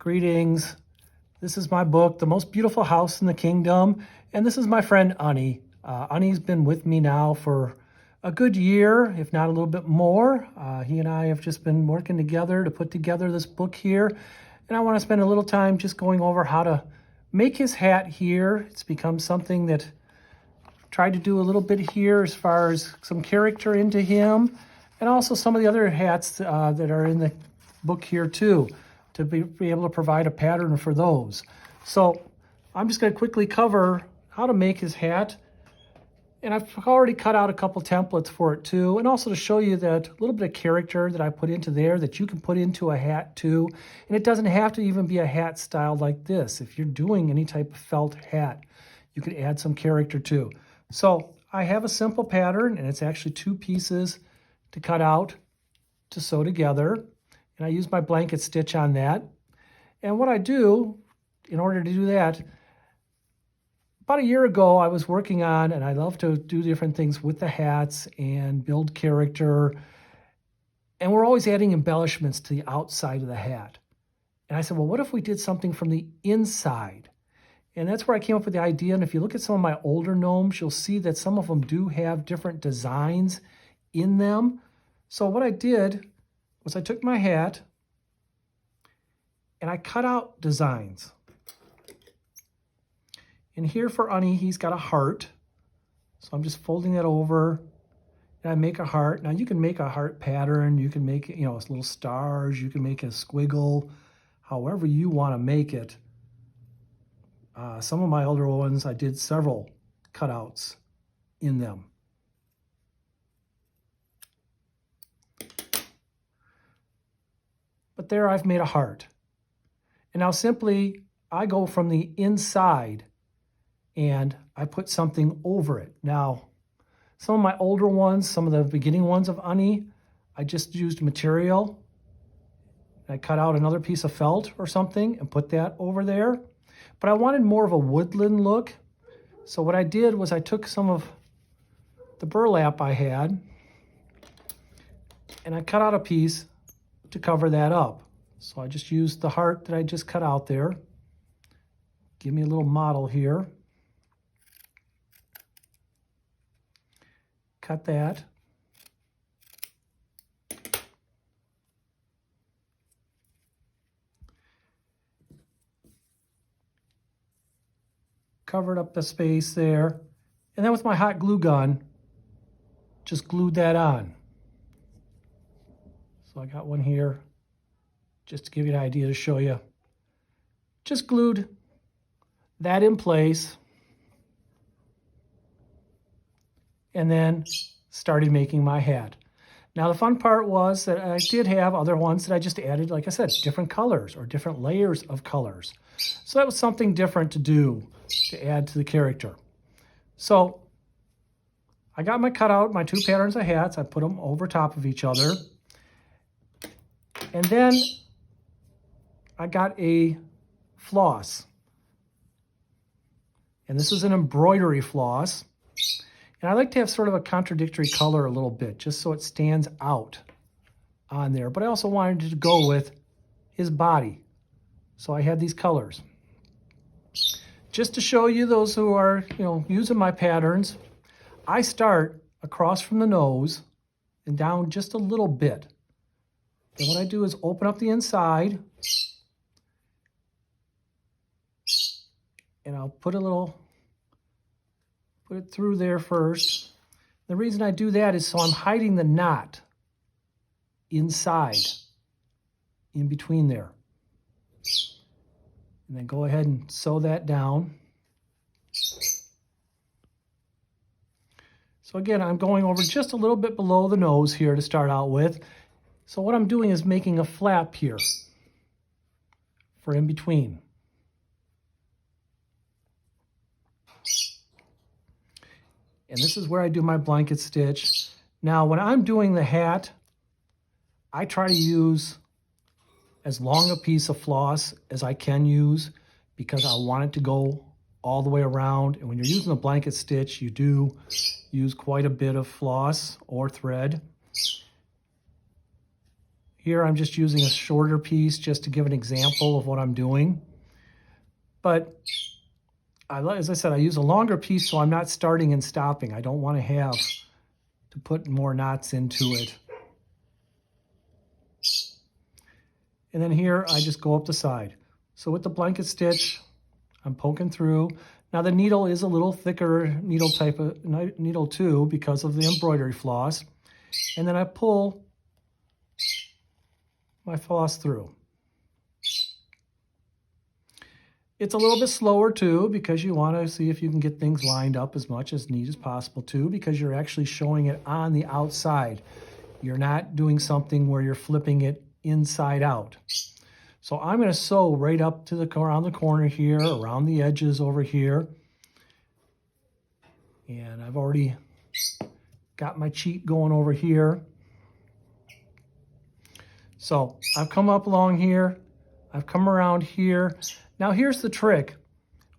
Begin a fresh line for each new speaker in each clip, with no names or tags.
Greetings. This is my book, The Most Beautiful House in the Kingdom, and this is my friend Unny. Unny's been with me now for a good year, if not a little bit more. He and I have just been working together to put together this book here, and I want to spend a little time just going over how to make his hat here. It's become something that I tried to do a little bit here as far as some character into him, and also some of the other hats that are in the book here too, to be able to provide a pattern for those. So I'm just going to quickly cover how to make his hat. And I've already cut out a couple templates for it too, and also to show you that little bit of character that I put into there that you can put into a hat too. And it doesn't have to even be a hat styled like this. If you're doing any type of felt hat, you could add some character too. So I have a simple pattern, and it's actually 2 pieces to cut out to sew together. And I use my blanket stitch on that. And what I do in order to do that, about a year ago I was working on, and I love to do different things with the hats and build character. And we're always adding embellishments to the outside of the hat. And I said, well, what if we did something from the inside? And that's where I came up with the idea. And if you look at some of my older gnomes, you'll see that some of them do have different designs in them. So what I did was I took my hat and I cut out designs. And here for Unny, he's got a heart. So I'm just folding that over and I make a heart. Now you can make a heart pattern. You can make it, little stars. You can make a squiggle, however you want to make it. Some of my older ones, I did several cutouts in them. But there I've made a heart. And now simply I go from the inside and I put something over it. Now, some of my older ones, some of the beginning ones of Unny, I just used material. I cut out another piece of felt or something and put that over there. But I wanted more of a woodland look. So what I did was I took some of the burlap I had and I cut out a piece to cover that up. So I just used the heart that I just cut out there. Give me a little model here. Cut that. Covered up the space there. And then with my hot glue gun, just glued that on. So I got one here, just to give you an idea to show you. Just glued that in place and then started making my hat. Now the fun part was that I did have other ones that I just added, like I said, different colors or different layers of colors. So that was something different to do to add to the character. So I got my cutout, my 2 patterns of hats. I put them over top of each other. And then I got a floss. And this is an embroidery floss. And I like to have sort of a contradictory color a little bit, just so it stands out on there. But I also wanted to go with his body. So I had these colors. Just to show you those who are, using my patterns, I start across from the nose and down just a little bit. And what I do is open up the inside and I'll put it through there first. The reason I do that is so I'm hiding the knot inside, in between there. And then go ahead and sew that down. So again, I'm going over just a little bit below the nose here to start out with. So what I'm doing is making a flap here for in between. And this is where I do my blanket stitch. Now, when I'm doing the hat, I try to use as long a piece of floss as I can use because I want it to go all the way around. And when you're using a blanket stitch, you do use quite a bit of floss or thread. Here I'm just using a shorter piece just to give an example of what I'm doing. But as I said, I use a longer piece so I'm not starting and stopping. I don't want to have to put more knots into it. And then here I just go up the side. So with the blanket stitch, I'm poking through. Now the needle is a little thicker needle type of needle too because of the embroidery floss. And then I pull my floss through. It's a little bit slower too because you want to see if you can get things lined up as much as neat as possible too, because you're actually showing it on the outside. You're not doing something where you're flipping it inside out. So I'm going to sew right up to around the corner here, around the edges over here. And I've already got my cheat going over here. So I've come up along here. I've come around here. Now here's the trick.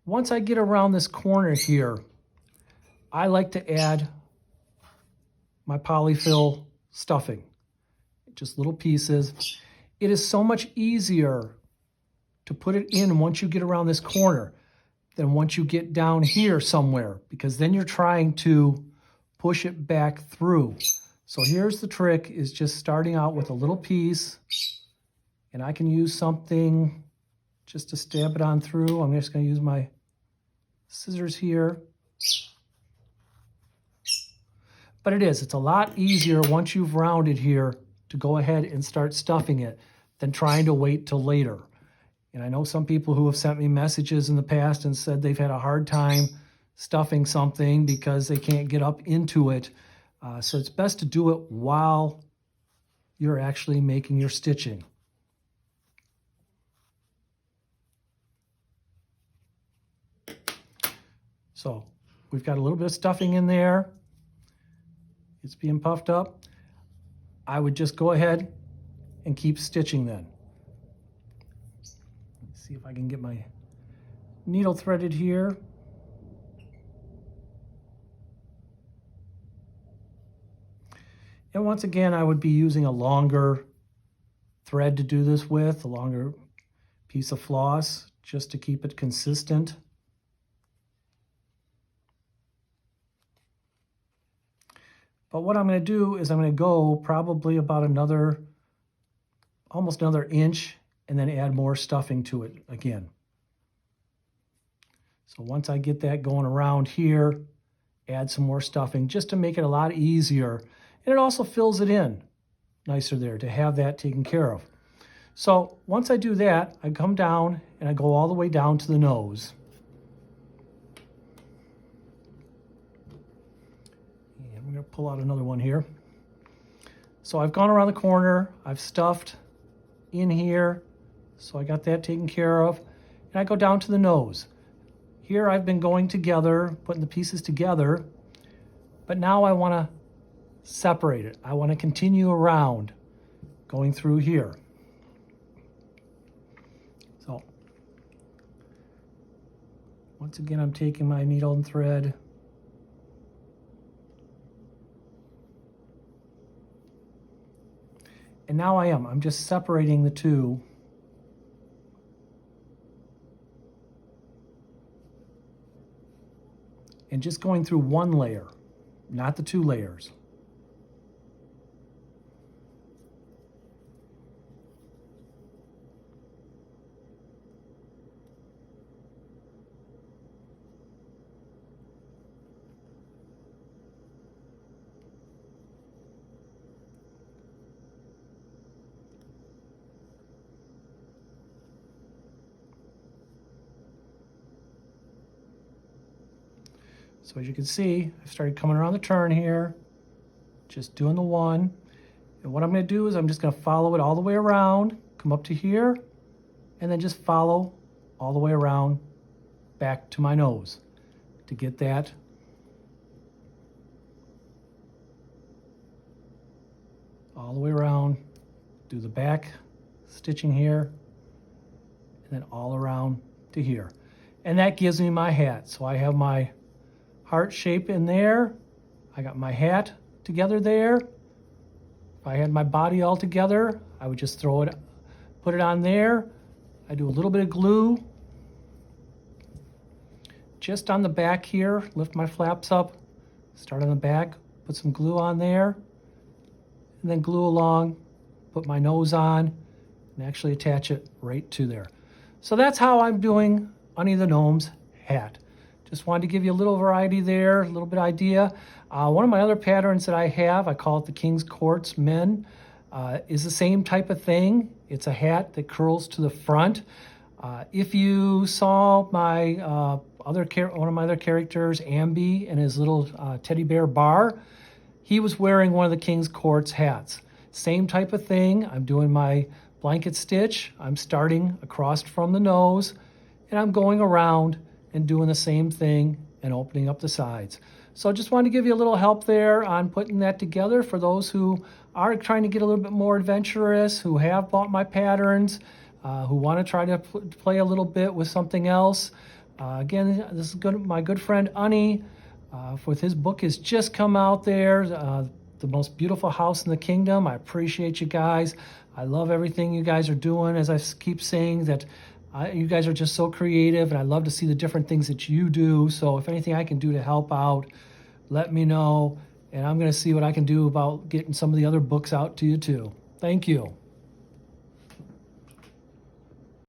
Once I get around this corner here, I like to add my polyfill stuffing. Just little pieces. It is so much easier to put it in once you get around this corner than once you get down here somewhere, because then you're trying to push it back through. So here's the trick, is just starting out with a little piece, and I can use something just to stamp it on through. I'm just going to use my scissors here. But it's a lot easier once you've rounded here to go ahead and start stuffing it than trying to wait till later. And I know some people who have sent me messages in the past and said they've had a hard time stuffing something because they can't get up into it. So it's best to do it while you're actually making your stitching. So we've got a little bit of stuffing in there. It's being puffed up. I would just go ahead and keep stitching then. Let's see if I can get my needle threaded here. And once again, I would be using a longer thread to do this with, a longer piece of floss, just to keep it consistent. But what I'm going to do is I'm going to go probably about almost another inch, and then add more stuffing to it again. So once I get that going around here, add some more stuffing just to make it a lot easier. And it also fills it in nicer there to have that taken care of. So once I do that, I come down and I go all the way down to the nose. And we're going to pull out another one here. So I've gone around the corner, I've stuffed in here, so I got that taken care of. And I go down to the nose. Here I've been going together, putting the pieces together, but now I want to separate it. I want to continue around, going through here. So once again, I'm taking my needle and thread. And now I'm just separating the two. And just going through one layer, not the two layers. So as you can see, I've started coming around the turn here, just doing the one. And what I'm going to do is I'm just going to follow it all the way around, come up to here, and then just follow all the way around back to my nose to get that all the way around. Do the back stitching here, and then all around to here. And that gives me my hat. So I have my heart shape in there. I got my hat together there. If I had my body all together, I would just put it on there. I do a little bit of glue just on the back here, lift my flaps up, start on the back, put some glue on there, and then glue along, put my nose on, and actually attach it right to there. So that's how I'm doing Unny the Gnome's hat. Just wanted to give you a little variety there, a little bit idea. One of my other patterns that I have, I call it the King's Court's Men, is the same type of thing. It's a hat that curls to the front. If you saw my one of my other characters, Ambi, and his little teddy bear bar, he was wearing one of the King's Court's hats. Same type of thing. I'm doing my blanket stitch. I'm starting across from the nose, and I'm going around and doing the same thing and opening up the sides. So just wanted to give you a little help there on putting that together for those who are trying to get a little bit more adventurous, who have bought my patterns, who want to try to play a little bit with something else. Again, this is my good friend Unny, with his book has just come out there, The Most Beautiful House in the Kingdom. I appreciate you guys. I love everything you guys are doing. As I keep saying that you guys are just so creative, and I love to see the different things that you do. So if anything I can do to help out, let me know. And I'm going to see what I can do about getting some of the other books out to you too. Thank you.